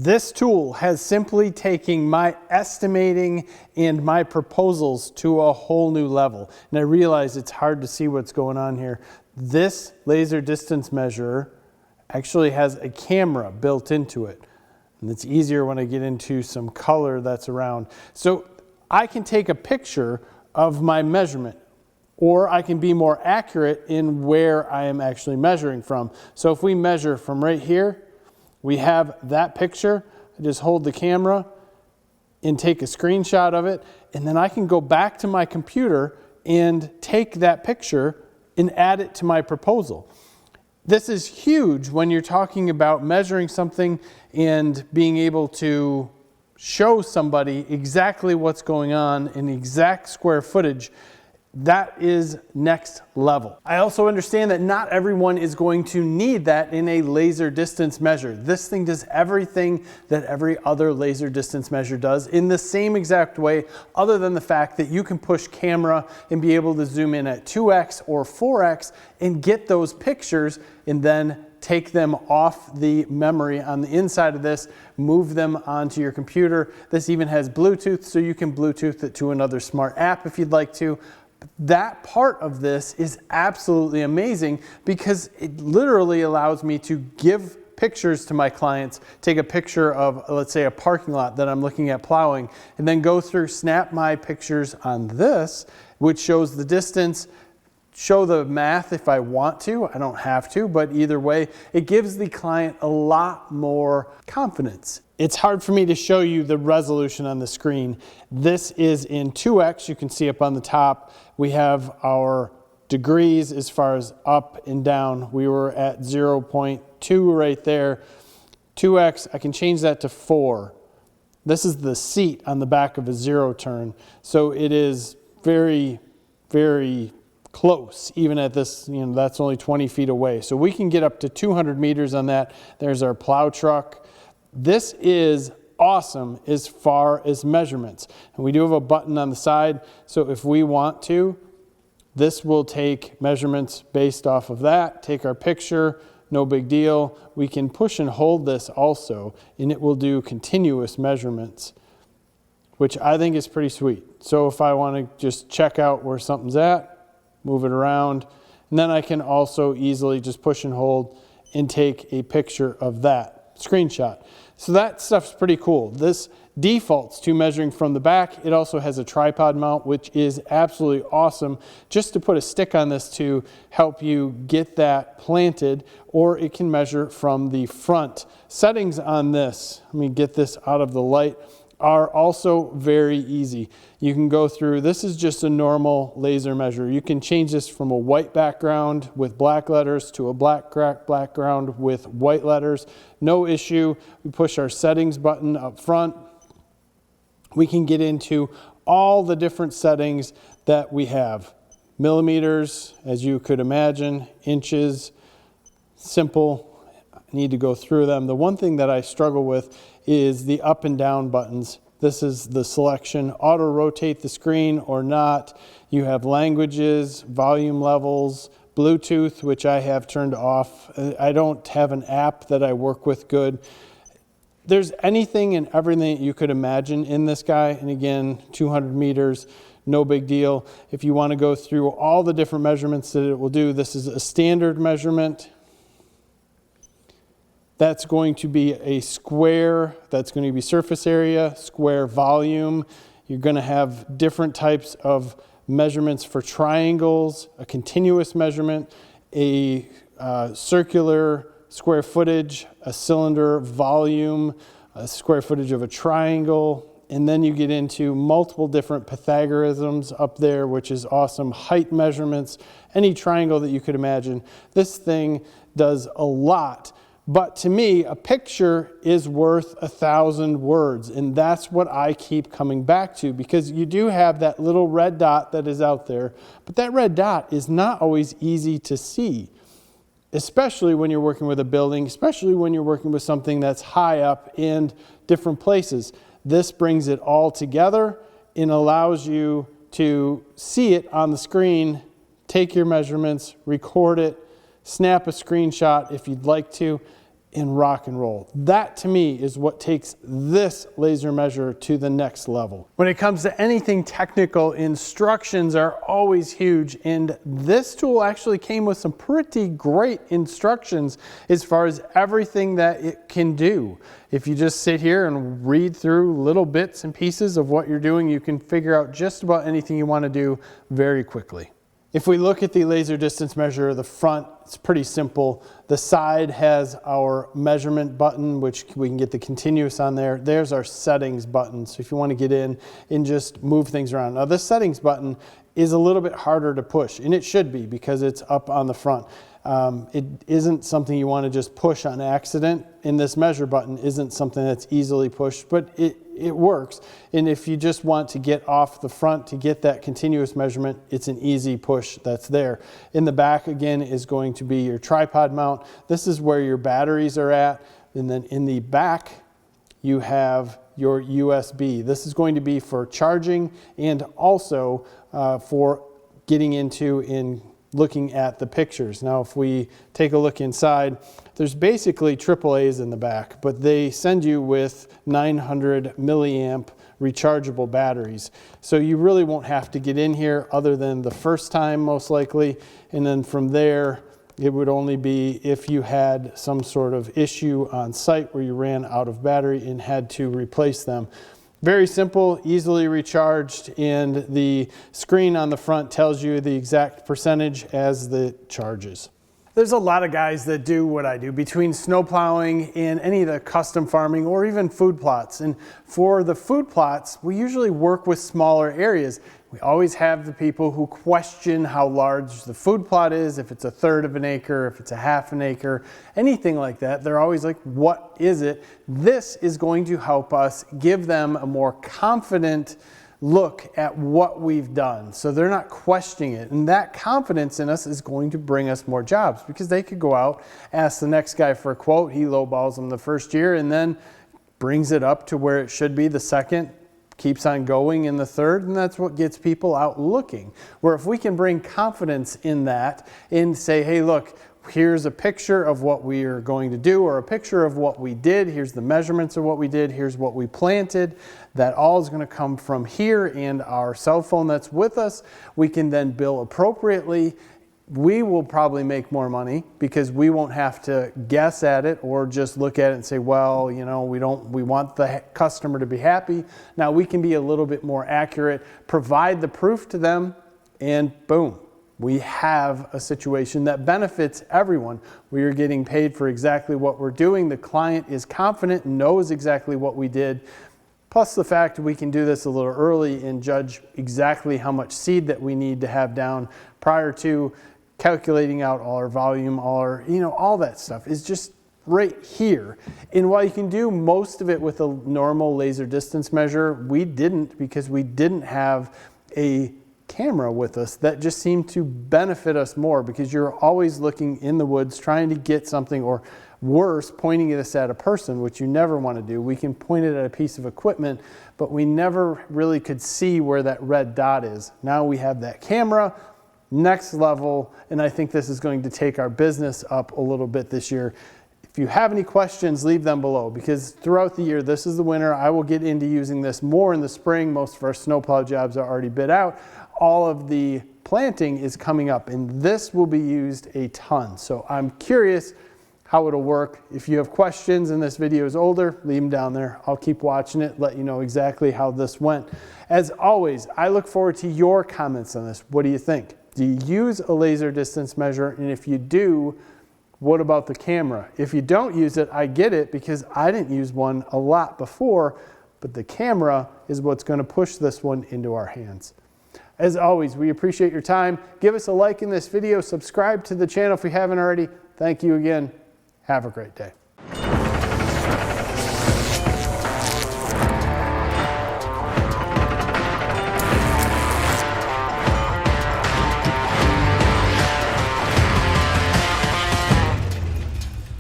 This tool has simply taken my estimating and my proposals to a whole new level. And I realize it's hard to see what's going on here. This laser distance measurer actually has a camera built into it. And it's easier when I get into some color that's around. So I can take a picture of my measurement, or I can be more accurate in where I am actually measuring from. So if we measure from right here, we have that picture. I just hold the camera and take a screenshot of it, and then I can go back to my computer and take that picture and add it to my proposal. This is huge when you're talking about measuring something and being able to show somebody exactly what's going on in exact square footage. That is next level. I also understand that not everyone is going to need that in a laser distance measure. This thing does everything that every other laser distance measure does in the same exact way, other than the fact that you can push camera and be able to zoom in at 2x or 4x and get those pictures and then take them off the memory on the inside of this, move them onto your computer. This even has Bluetooth, so you can Bluetooth it to another smart app if you'd like to. That part of this is absolutely amazing because it literally allows me to give pictures to my clients, take a picture of, let's say, a parking lot that I'm looking at plowing, and then go through, snap my pictures on this, which shows the distance, show the math if I want to. I don't have to, but either way, it gives the client a lot more confidence. It's hard for me to show you the resolution on the screen. This is in 2x. You can see up on the top, we have our degrees as far as up and down. We were at 0.2 right there. 2x, I can change that to 4. This is the seat on the back of a zero turn. So it is very, very close, even at this, that's only 20 feet away. So we can get up to 200 meters on that. There's our plow truck. This is awesome as far as measurements. And we do have a button on the side. So if we want to, this will take measurements based off of that, take our picture, no big deal. We can push and hold this also, and it will do continuous measurements, which I think is pretty sweet. So if I want to just check out where something's at, move it around, and then I can also easily just push and hold and take a picture of that screenshot. So that stuff's pretty cool. This defaults to measuring from the back. It also has a tripod mount, which is absolutely awesome, just to put a stick on this to help you get that planted, or it can measure from the front. Settings on this, let me get this out of the light, are also very easy. You can go through, this is just a normal laser measure. You can change this from a white background with black letters to a black background with white letters. No issue. We push our settings button up front. We can get into all the different settings that we have. Millimeters, as you could imagine, inches, simple. I need to go through them. The one thing that I struggle with is the up and down buttons. This is the selection, auto rotate the screen or not. You have languages, volume levels, Bluetooth, which I have turned off. I don't have an app that I work with good. There's anything and everything that you could imagine in this guy. And again, 200 meters, no big deal. If you want to go through all the different measurements that it will do, this is a standard measurement. That's going to be a square, that's going to be surface area, square volume. You're going to have different types of measurements for triangles, a continuous measurement, a circular square footage, a cylinder volume, a square footage of a triangle, and then you get into multiple different Pythagoreans up there, which is awesome. Height measurements, any triangle that you could imagine. This thing does a lot. But to me, a picture is worth 1,000 words, and that's what I keep coming back to, because you do have that little red dot that is out there, but that red dot is not always easy to see, especially when you're working with a building, especially when you're working with something that's high up in different places. This brings it all together and allows you to see it on the screen, take your measurements, record it, snap a screenshot if you'd like to. and rock and roll. That to me is what takes this laser measure to the next level. When it comes to anything technical, instructions are always huge, and this tool actually came with some pretty great instructions as far as everything that it can do. If you just sit here and read through little bits and pieces of what you're doing, you can figure out just about anything you want to do very quickly. If we look at the laser distance measure, the front, it's pretty simple. The side has our measurement button, which we can get the continuous on there. There's our settings button. So if you want to get in and just move things around. Now this settings button is a little bit harder to push, and it should be because it's up on the front. It isn't something you want to just push on accident, and this measure button isn't something that's easily pushed, but it works. And if you just want to get off the front to get that continuous measurement, it's an easy push that's there. In the back, again, is going to be your tripod mount. This is where your batteries are at. And then in the back, you have your USB. This is going to be for charging and also for getting into and looking at the pictures. Now, if we take a look inside, there's basically AAAs in the back, but they send you with 900 milliamp rechargeable batteries. So you really won't have to get in here other than the first time, most likely. And then from there, it would only be if you had some sort of issue on site where you ran out of battery and had to replace them. Very simple, easily recharged, and the screen on the front tells you the exact percentage as the charges. There's a lot of guys that do what I do between snow plowing and any of the custom farming or even food plots. And for the food plots, we usually work with smaller areas. We always have the people who question how large the food plot is, if it's 1/3 of an acre, if it's 1/2 an acre, anything like that. They're always like, what is it? This is going to help us give them a more confident look at what we've done. So they're not questioning it. And that confidence in us is going to bring us more jobs because they could go out, ask the next guy for a quote, he lowballs them the first year and then brings it up to where it should be the second, keeps on going in the third, and that's what gets people out looking. Where if we can bring confidence in that and say, hey, look, here's a picture of what we are going to do or a picture of what we did. Here's the measurements of what we did. Here's what we planted. That all is going to come from here and our cell phone that's with us. We can then bill appropriately. We will probably make more money because we won't have to guess at it or just look at it and say, well, you know, we want the customer to be happy. Now we can be a little bit more accurate, provide the proof to them, and boom. We have a situation that benefits everyone. We are getting paid for exactly what we're doing. The client is confident and knows exactly what we did. Plus the fact we can do this a little early and judge exactly how much seed that we need to have down prior to calculating out all our volume, all that stuff is just right here. And while you can do most of it with a normal laser distance measure, we didn't because we didn't have a camera with us. That just seemed to benefit us more because you're always looking in the woods trying to get something, or worse, pointing this at a person, which you never want to do. We can point it at a piece of equipment, but we never really could see where that red dot is. Now we have that camera, next level, and I think this is going to take our business up a little bit this year. If you have any questions, leave them below because throughout the year, this is the winter. I will get into using this more in the spring. Most of our snowplow jobs are already bid out. All of the planting is coming up and this will be used a ton. So I'm curious how it'll work. If you have questions and this video is older, leave them down there. I'll keep watching it, let you know exactly how this went. As always, I look forward to your comments on this. What do you think? Do you use a laser distance measure? And if you do, what about the camera? If you don't use it, I get it because I didn't use one a lot before, but the camera is what's going to push this one into our hands. As always, we appreciate your time. Give us a like in this video. Subscribe to the channel if you haven't already. Thank you again. Have a great day.